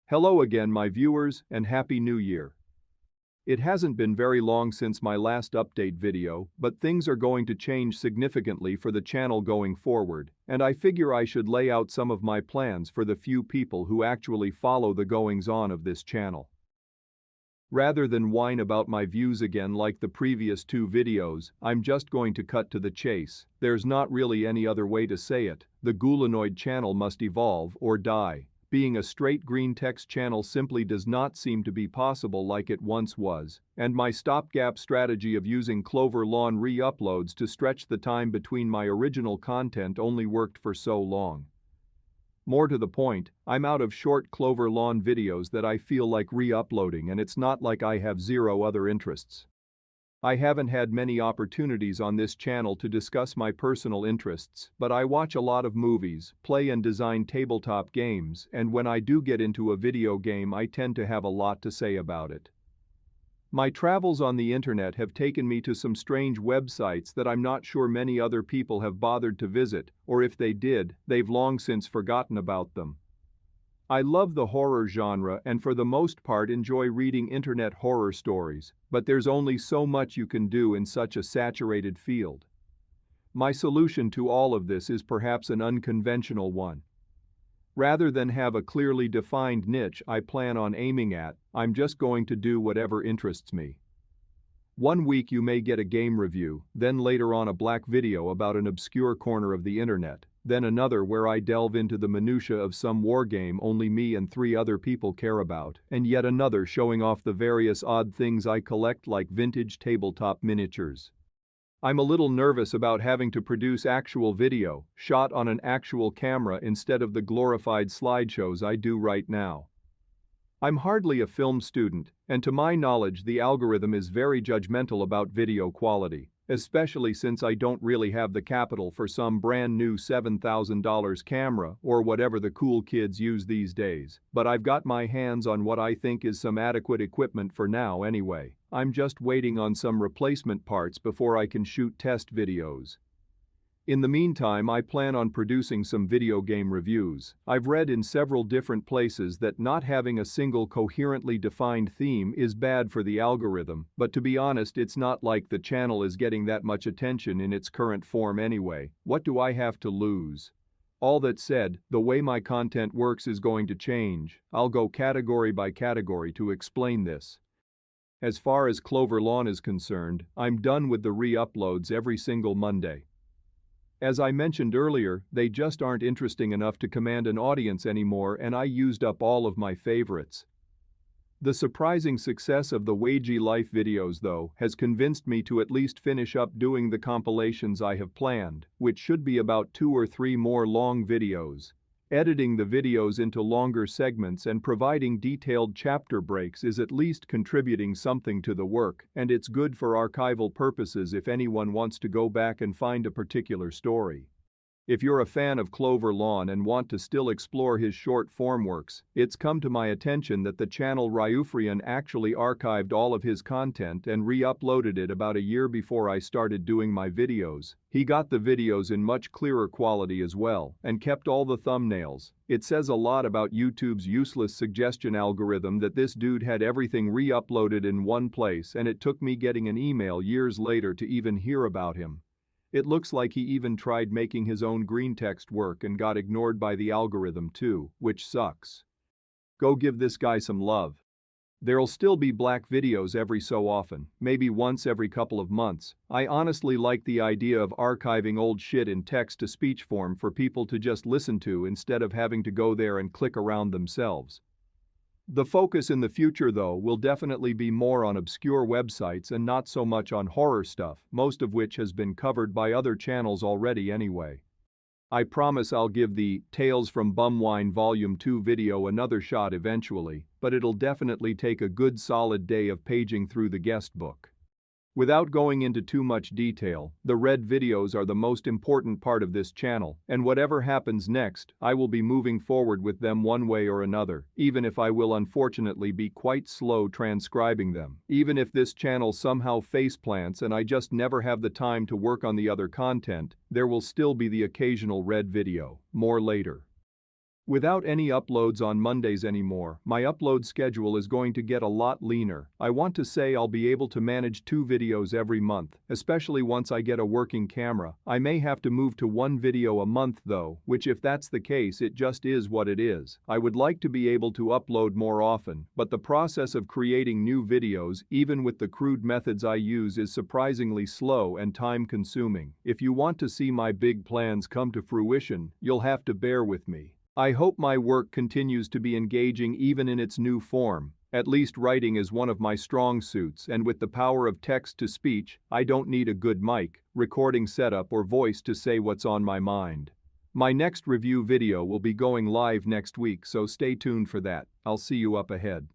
Hello again, my viewers, and Happy New Year. It hasn't been very long since my last update video, but things are going to change significantly for the channel going forward, and I figure I should lay out some of my plans for the few people who actually follow the goings-on of this channel. Rather than whine about my views again like the previous two videos, I'm just going to cut to the chase. There's not really any other way to say it. The Ghoulonoid channel must evolve or die. Being a straight green text channel simply does not seem to be possible like it once was, and my stopgap strategy of using Clover Lawn re-uploads to stretch the time between my original content only worked for so long. More to the point, I'm out of short Clover Lawn videos that I feel like re-uploading, and it's not like I have zero other interests. I haven't had many opportunities on this channel to discuss my personal interests, but I watch a lot of movies, play and design tabletop games, and when I do get into a video game I tend to have a lot to say about it. My travels on the internet have taken me to some strange websites that I'm not sure many other people have bothered to visit, or if they did, they've long since forgotten about them. I love the horror genre and for the most part enjoy reading internet horror stories, but there's only so much you can do in such a saturated field. My solution to all of this is perhaps an unconventional one. Rather than have a clearly defined niche I plan on aiming at, I'm just going to do whatever interests me. One week you may get a game review, then later on a black video about an obscure corner of the internet, then another where I delve into the minutiae of some wargame only me and 3 other people care about, and yet another showing off the various odd things I collect like vintage tabletop miniatures. I'm a little nervous about having to produce actual video, shot on an actual camera instead of the glorified slideshows I do right now. I'm hardly a film student, and to my knowledge the algorithm is very judgmental about video quality, especially since I don't really have the capital for some brand new $7,000 camera or whatever the cool kids use these days, but I've got my hands on what I think is some adequate equipment for now anyway. I'm just waiting on some replacement parts before I can shoot test videos. In the meantime, I plan on producing some video game reviews. I've read in several different places that not having a single coherently defined theme is bad for the algorithm, but to be honest, it's not like the channel is getting that much attention in its current form anyway. What do I have to lose? All that said, the way my content works is going to change. I'll go category by category to explain this. As far as Clover Lawn is concerned, I'm done with the re-uploads every single Monday. As I mentioned earlier, they just aren't interesting enough to command an audience anymore, and I used up all of my favorites. The surprising success of the Wagey Life videos, though, has convinced me to at least finish up doing the compilations I have planned, which should be about 2 or 3 more long videos. Editing the videos into longer segments and providing detailed chapter breaks is at least contributing something to the work, and it's good for archival purposes if anyone wants to go back and find a particular story. If you're a fan of Clover Lawn and want to still explore his short-form works, it's come to my attention that the channel Ryufrian actually archived all of his content and re-uploaded it about a year before I started doing my videos. He got the videos in much clearer quality as well, and kept all the thumbnails. It says a lot about YouTube's useless suggestion algorithm that this dude had everything re-uploaded in one place, and it took me getting an email years later to even hear about him. It looks like he even tried making his own green text work and got ignored by the algorithm too, which sucks. Go give this guy some love. There'll still be black videos every so often, maybe once every couple of months. I honestly like the idea of archiving old shit in text-to-speech form for people to just listen to instead of having to go there and click around themselves. The focus in the future, though, will definitely be more on obscure websites and not so much on horror stuff, most of which has been covered by other channels already anyway. I promise I'll give the Tales from Bumwine Volume 2 video another shot eventually, but it'll definitely take a good solid day of paging through the guest book. Without going into too much detail, the red videos are the most important part of this channel, and whatever happens next, I will be moving forward with them one way or another, even if I will unfortunately be quite slow transcribing them. Even if this channel somehow faceplants and I just never have the time to work on the other content, there will still be the occasional red video. More later. Without any uploads on Mondays anymore, my upload schedule is going to get a lot leaner. I want to say I'll be able to manage 2 videos every month, especially once I get a working camera. I may have to move to 1 video a month though, which if that's the case it just is what it is. I would like to be able to upload more often, but the process of creating new videos, even with the crude methods I use, is surprisingly slow and time-consuming. If you want to see my big plans come to fruition, you'll have to bear with me. I hope my work continues to be engaging even in its new form. At least writing is one of my strong suits, and with the power of text-to-speech, I don't need a good mic, recording setup or voice to say what's on my mind. My next review video will be going live next week, so stay tuned for that. I'll see you up ahead.